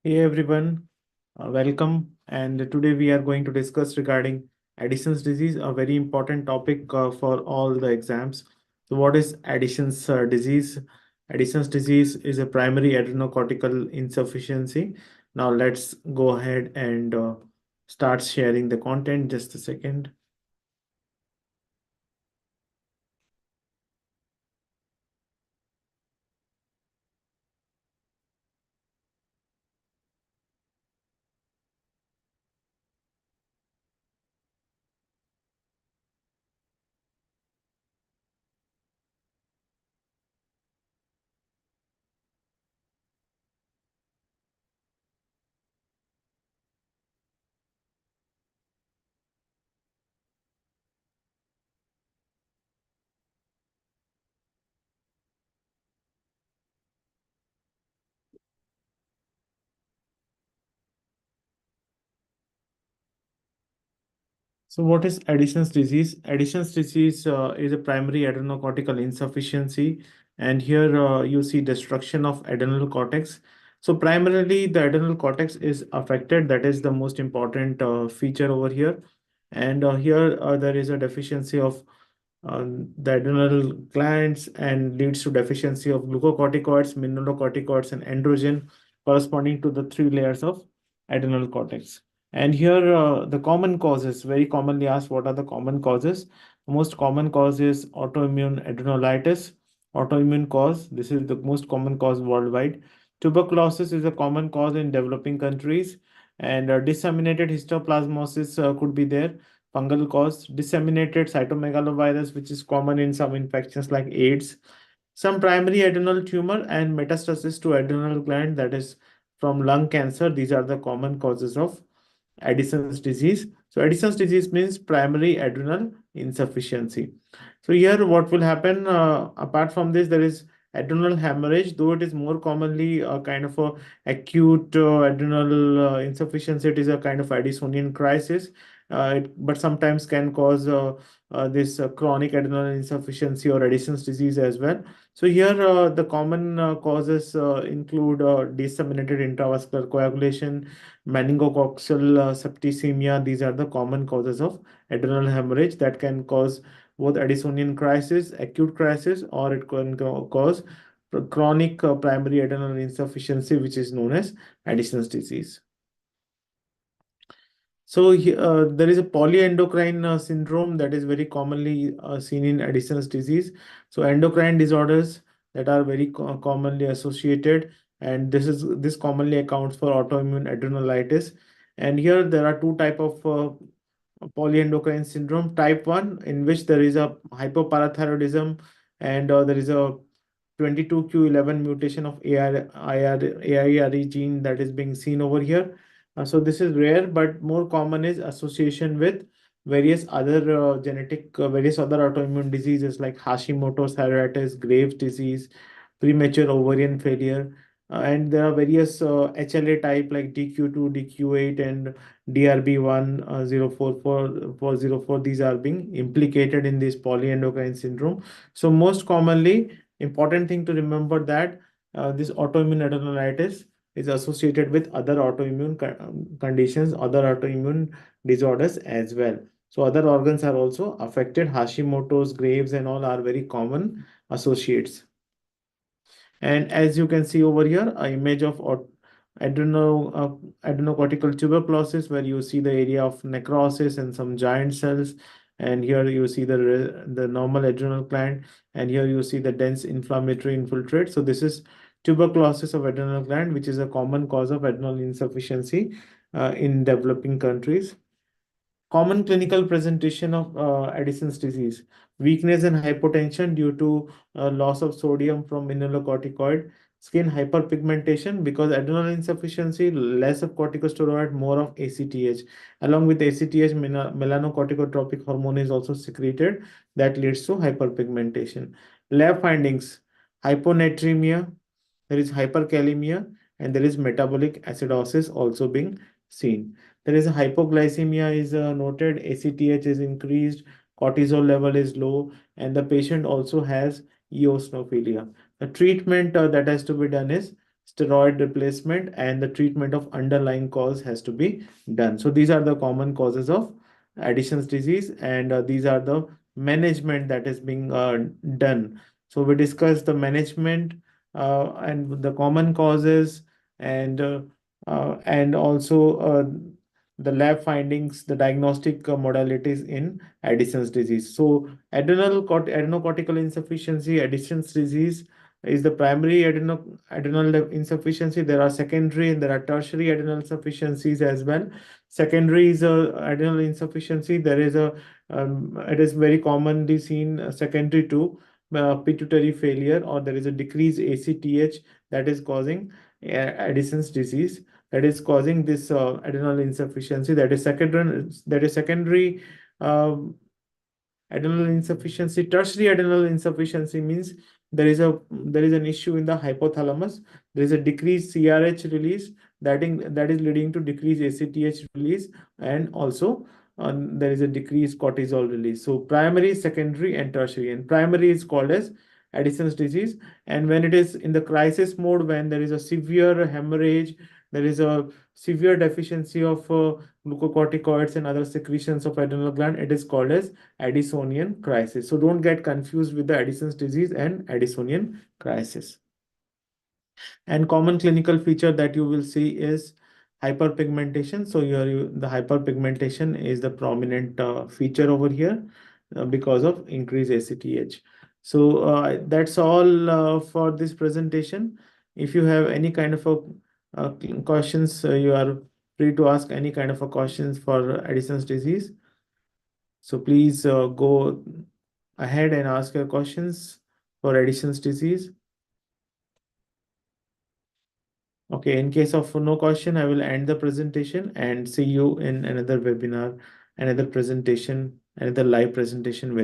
Hey everyone, welcome. And today we are going to discuss regarding Addison's disease, a very important topic for all the exams. So, what is Addison's disease? Addison's disease is a primary adrenocortical insufficiency. Now, let's go ahead and start sharing the content. Just a second. So, what is Addison's disease? Addison's disease is a primary adrenocortical insufficiency, and here you see destruction of adrenal cortex. So, primarily, the adrenal cortex is affected. That is the most important feature over here. And here there is a deficiency of the adrenal glands and leads to deficiency of glucocorticoids, mineralocorticoids, and androgen corresponding to the three layers of adrenal cortex. And here the common causes, very commonly asked, what are the common causes? The most common cause is autoimmune adrenolitis. Autoimmune cause, this is the most common cause worldwide. Tuberculosis is a common cause in developing countries, and disseminated histoplasmosis could be there. Fungal cause, disseminated cytomegalovirus, which is common in some infections like AIDS, some primary adrenal tumor, and metastasis to adrenal gland, that is from lung cancer. These are the common causes of Addison's disease. So Addison's disease means primary adrenal insufficiency. So here what will happen, apart from this, there is adrenal hemorrhage, though it is more commonly a kind of a acute adrenal insufficiency. It is a kind of Addisonian crisis, but sometimes can cause this chronic adrenal insufficiency or Addison's disease as well. So here the common causes include disseminated intravascular coagulation, meningococcal septicemia. These are the common causes of adrenal hemorrhage that can cause both Addisonian crisis, acute crisis, or it can cause chronic primary adrenal insufficiency, which is known as Addison's disease. So there is a polyendocrine syndrome that is very commonly seen in Addison's disease. So endocrine disorders that are very commonly associated, and this commonly accounts for autoimmune adrenalitis. And here there are two type of polyendocrine syndrome. Type 1, in which there is a hypoparathyroidism, and there is a 22q11 mutation of AIRE gene that is being seen over here. So this is rare, but more common is association with various other autoimmune diseases like Hashimoto's thyroiditis, Graves' disease, premature ovarian failure, and there are various HLA type like DQ2, DQ8, and DRB1 044404. These are being implicated in this polyendocrine syndrome. So most commonly, important thing to remember that this autoimmune adrenalitis is associated with other autoimmune conditions, other autoimmune disorders as well. So other organs are also affected. Hashimoto's, Graves, and all are very common associates. And as you can see over here, an image of adrenocortical tuberculosis, where you see the area of necrosis and some giant cells. And here you see the normal adrenal gland, and here you see the dense inflammatory infiltrate. So this is tuberculosis of adrenal gland, which is a common cause of adrenal insufficiency in developing countries. Common clinical presentation of Addison's disease: weakness and hypotension due to loss of sodium from mineralocorticoid, skin hyperpigmentation because adrenal insufficiency, less of corticosteroid, more of ACTH. Along with ACTH, melanocorticotropic hormone is also secreted that leads to hyperpigmentation. Lab findings: hyponatremia, there is hyperkalemia, and there is metabolic acidosis also being seen. There is a hypoglycemia is noted, ACTH is increased, cortisol level is low, and the patient also has eosinophilia. The treatment that has to be done is steroid replacement, and the treatment of underlying cause has to be done. So these are the common causes of Addison's disease, and these are the management that is being done. So we discussed the management and the common causes, and also the lab findings, the diagnostic modalities in Addison's disease. So adrenocortical insufficiency, Addison's disease, is the primary adrenal insufficiency. There are secondary and there are tertiary adrenal insufficiencies as well. Secondary is a adrenal insufficiency. There is a it is very commonly seen secondary to pituitary failure, or there is a decreased ACTH that is causing Addison's disease, that is causing this adrenal insufficiency. That is secondary um, adrenal insufficiency. Tertiary adrenal insufficiency means there is an issue in the hypothalamus. There is a decreased CRH release that is leading to decreased ACTH release, and also there is a decreased cortisol release. So primary, secondary, and tertiary. And primary is called as Addison's disease. And when it is in the crisis mode, when there is a severe hemorrhage, there is a severe deficiency of glucocorticoids and other secretions of adrenal gland, it is called as Addisonian crisis. So don't get confused with the Addison's disease and Addisonian crisis. And common clinical feature that you will see is hyperpigmentation. So the hyperpigmentation is the prominent feature over here because of increased ACTH. So that's all for this presentation. If you have any kind of questions, you are free to ask any kind of a questions for Addison's disease. So please go ahead and ask your questions for Addison's disease. Okay, in case of no question, I will end the presentation and see you in another webinar, another presentation, another live presentation.